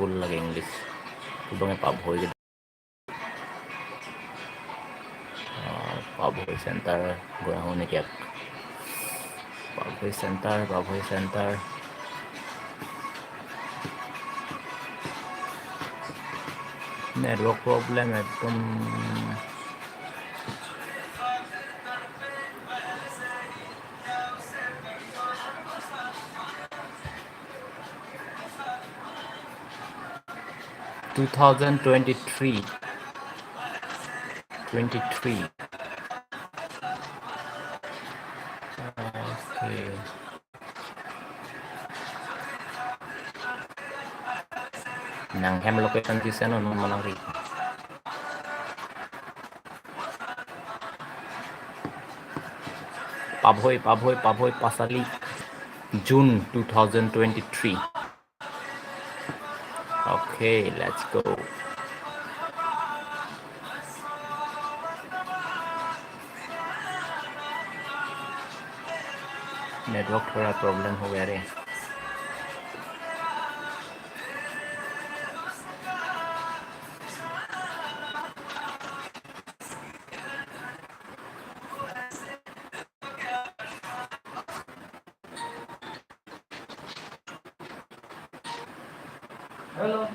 cool lagi English. Ibangnya Pak Boy gitu. Pak Boy Center, gue unik ya. Pak Boy Center, Pak Boy Center. Network problem একদম 2023 23 okay. Nang hem location di sana no manang Pabhoy Pasali June 2023. Okay, let's go. Network थोड़ा problem हो गया रे. Hello.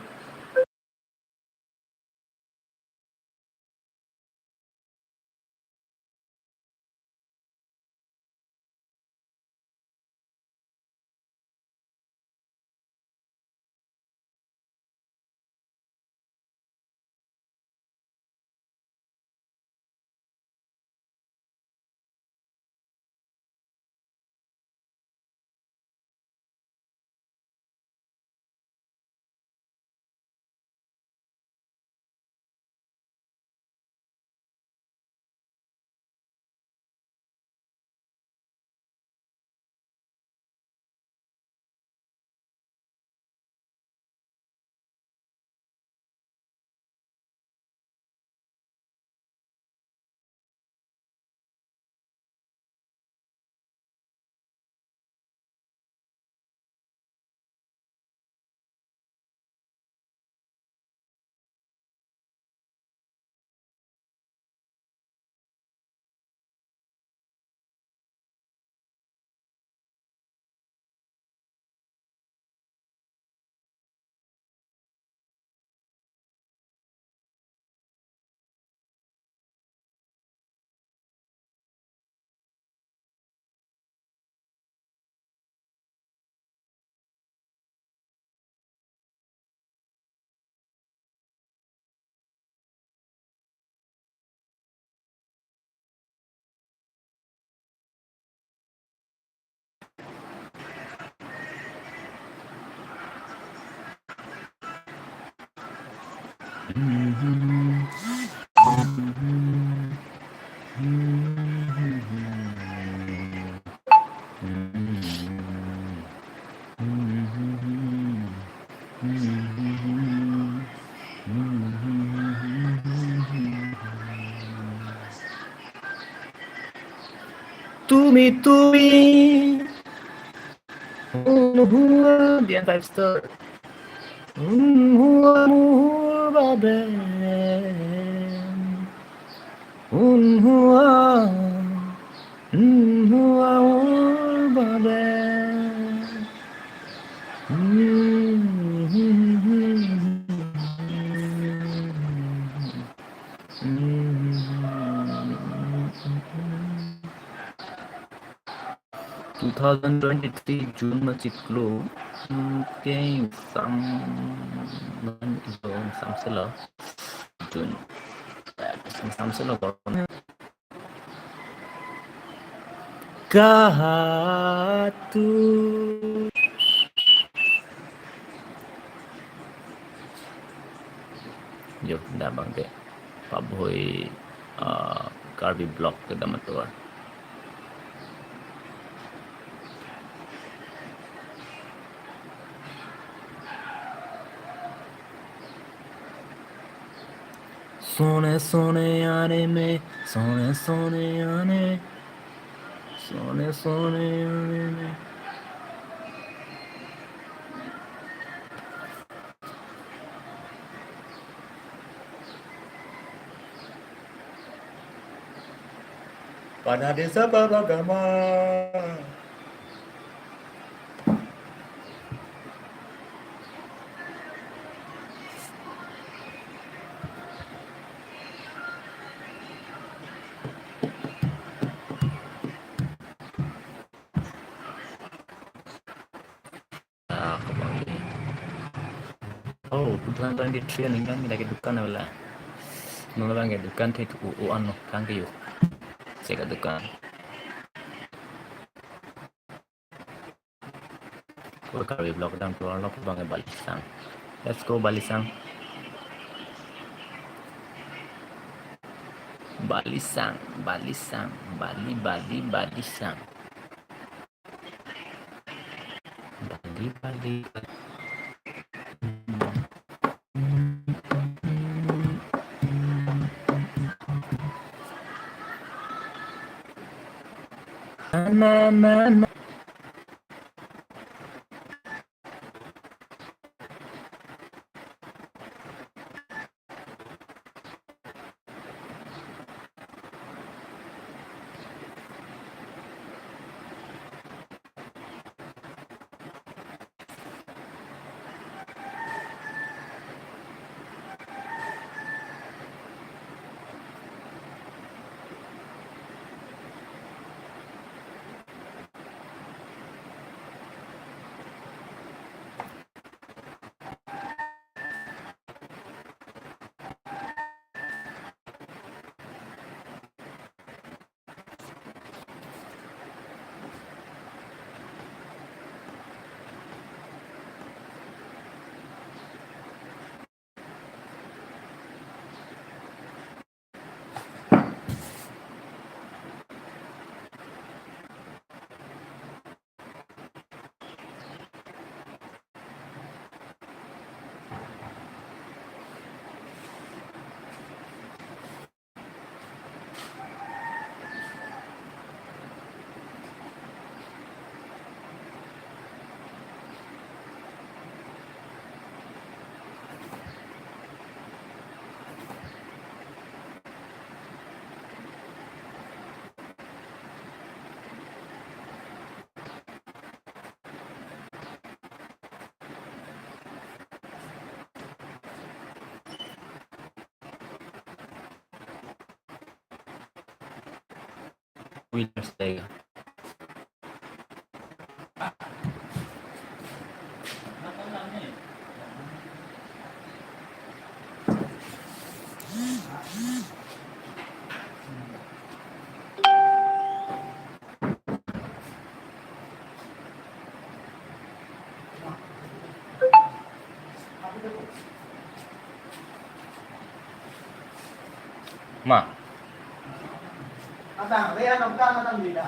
Tumi Dian 5 star. Babe Babe. June masih clue mungkin Samsela June Samsela kahatu yo dah bang deh Pak Boy Karbi block ke dalam tu सोने सोने आने में सोने सोने आने में pada desa beragama. Kembali. Oh, kebetulan tadi di training kan lagi dukan wala. Nung lagi dukan itu ano tangki yuk. Saya dukan. Ko Karbi block dan keluar lo bangai Balisang. Let's go Balisang. Balisang, Balisang, Balisang. Bali. Na. Winners Day. Ma. Atang, lihat nongkrong atang beda.